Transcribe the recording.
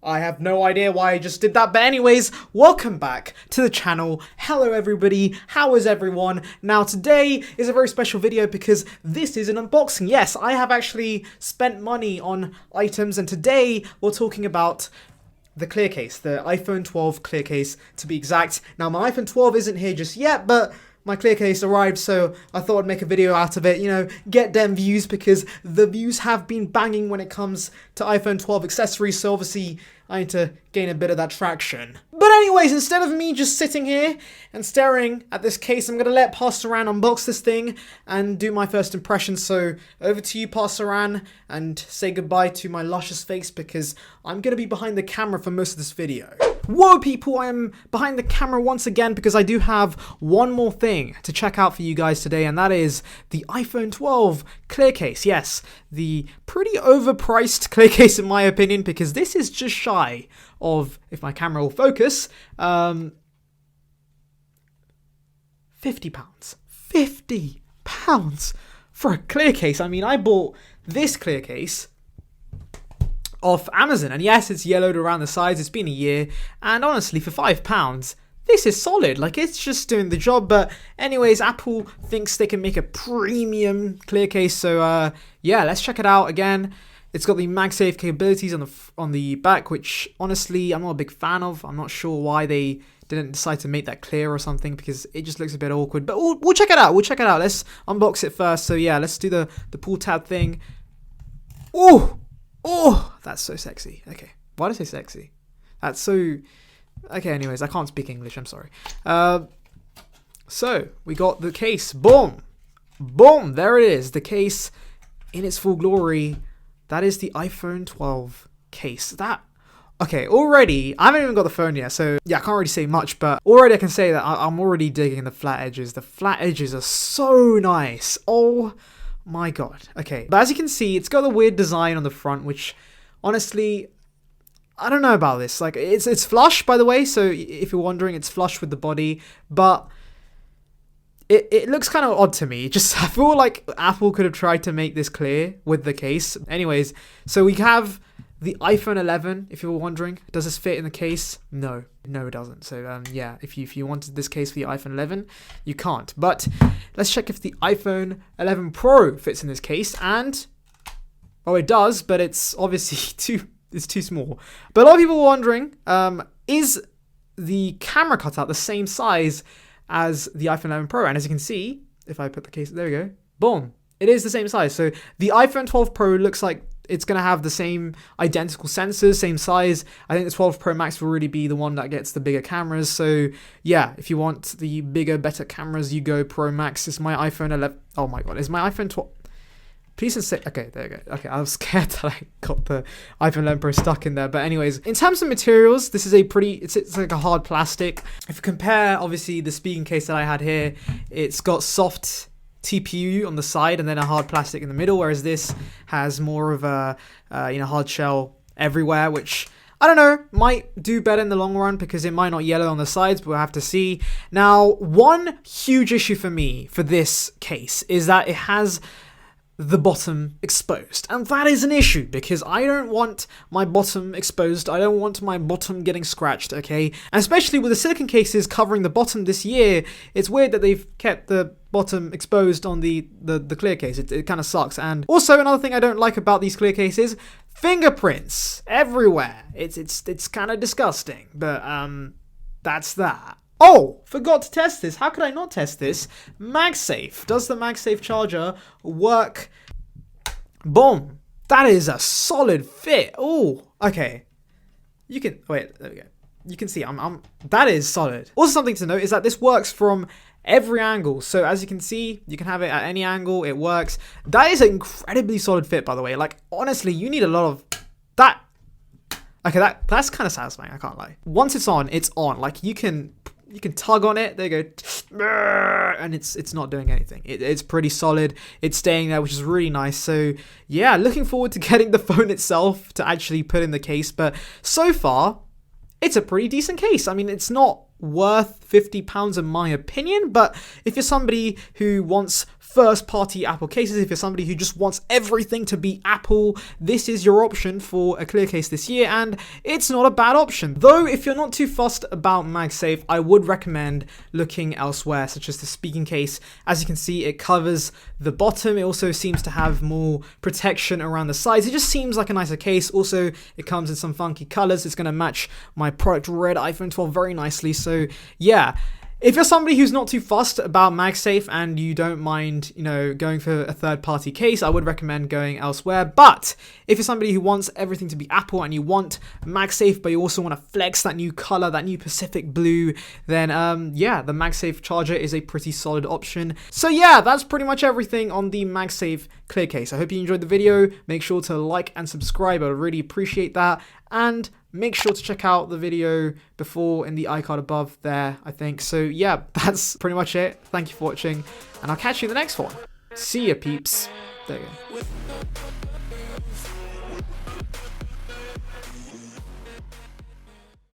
I have no idea why I just did that, but anyways, welcome back to the channel. Hello everybody, how is everyone? Now today is a very special video because this is an unboxing. Yes, I have actually spent money on items, and today we're talking about the Clear Case, the iPhone 12 Clear Case to be exact. Now my iPhone 12 isn't here just yet, but my Clear Case arrived, so I thought I'd make a video out of it, you know, get them views, because the views have been banging when it comes to iPhone 12 accessories, so obviously I need to gain a bit of that traction. But anyways, instead of me just sitting here and staring at this case, I'm gonna let Pastor Ran unbox this thing and do my first impressions. So over to you, Pastor Ran, and say goodbye to my luscious face, because I'm gonna be behind the camera for most of this video. Whoa people, I am behind the camera once again because I do have one more thing to check out for you guys today, and that is the iPhone 12 Clear Case. Yes, the pretty overpriced Clear Case in my opinion, because this is just shy of, if my camera will focus, £50. £50 for a Clear Case. I mean, I bought this Clear Case off Amazon, and yes, it's yellowed around the sides, it's been a year, and honestly, for £5, this is solid. Like, it's just doing the job. But anyways, Apple thinks they can make a premium Clear Case, so yeah, let's check it out. Again, it's got the Magsafe capabilities on the back, which honestly I'm not a big fan of. I'm not sure why they didn't decide to make that clear or something, because it just looks a bit awkward, but we'll check it out. Let's unbox it first. So yeah, let's do the pull tab thing. Oh, that's so sexy. Okay, why did I say sexy? That's so... Okay, anyways, I can't speak English, I'm sorry. So, we got the case. Boom! Boom! There it is. The case in its full glory. That is the iPhone 12 case. Okay, already, I haven't even got the phone yet, so yeah, I can't really say much, but already I can say that I'm already digging the flat edges. The flat edges are so nice. Oh my god. Okay, but as you can see, it's got a weird design on the front, which honestly, I don't know about this. Like, it's flush, by the way, so if you're wondering, it's flush with the body, but it looks kind of odd to me. Just, I feel like Apple could have tried to make this clear with the case. Anyways, so we have the iPhone 11, if you were wondering. Does this fit in the case? No, it doesn't. So yeah, if you wanted this case for the iPhone 11, you can't. But let's check if the iPhone 11 Pro fits in this case, and oh, it does, but it's obviously too small. But a lot of people were wondering, is the camera cutout the same size as the iPhone 11 Pro? And as you can see, if I put the case, there we go, boom, it is the same size. So the iPhone 12 Pro looks like it's going to have the same identical sensors, same size. I think the 12 Pro Max will really be the one that gets the bigger cameras. So yeah, if you want the bigger, better cameras, you go Pro Max. It's my iPhone 11. Oh my god, is my iPhone 12? Please say, okay, there you go. Okay, I was scared that I got the iPhone 11 Pro stuck in there. But anyways, in terms of materials, this is a pretty, it's like a hard plastic. If you compare, obviously, the speaking case that I had here, it's got soft TPU on the side and then a hard plastic in the middle, whereas this has more of a, hard shell everywhere, which, I don't know, might do better in the long run because it might not yellow on the sides, but we'll have to see. Now, one huge issue for me for this case is that it has the bottom exposed, and that is an issue because I don't want my bottom exposed. I don't want my bottom getting scratched, okay? And especially with the silicone cases covering the bottom this year, it's weird that they've kept the bottom exposed on the Clear Case. It kind of sucks. And also another thing I don't like about these Clear Cases, fingerprints everywhere. It's kind of disgusting, but that's that. Oh, forgot to test this. How could I not test this? Magsafe. Does the Magsafe charger work? Boom. That is a solid fit. Oh, okay. You can, wait, there we go. You can see, that is solid. Also something to note is that this works from every angle. So as you can see, you can have it at any angle. It works. That is an incredibly solid fit, by the way. Like, honestly, you need a lot of that. Okay, that's kind of satisfying. I can't lie. Once it's on, it's on. Like, you can tug on it, there you go, and it's not doing anything. It's pretty solid. It's staying there, which is really nice. So yeah, looking forward to getting the phone itself to actually put in the case. But so far, it's a pretty decent case. I mean, it's not worth £50 in my opinion, but if you're somebody who wants first-party Apple cases. If you're somebody who just wants everything to be Apple, this is your option for a clear case this year, and it's not a bad option. Though, if you're not too fussed about MagSafe, I would recommend looking elsewhere, such as the speaking case. As you can see, it covers the bottom. It also seems to have more protection around the sides. It just seems like a nicer case. Also, it comes in some funky colors. It's going to match my product red iPhone 12 very nicely. So yeah, if you're somebody who's not too fussed about MagSafe and you don't mind, going for a third-party case, I would recommend going elsewhere. But if you're somebody who wants everything to be Apple and you want MagSafe, but you also want to flex that new color, that new Pacific blue, then yeah, the MagSafe charger is a pretty solid option. So yeah, that's pretty much everything on the MagSafe Clear Case. I hope you enjoyed the video. Make sure to like and subscribe. I would really appreciate that. And make sure to check out the video before in the iCard above there, I think. So yeah, that's pretty much it. Thank you for watching, and I'll catch you in the next one. See ya, peeps. There you go.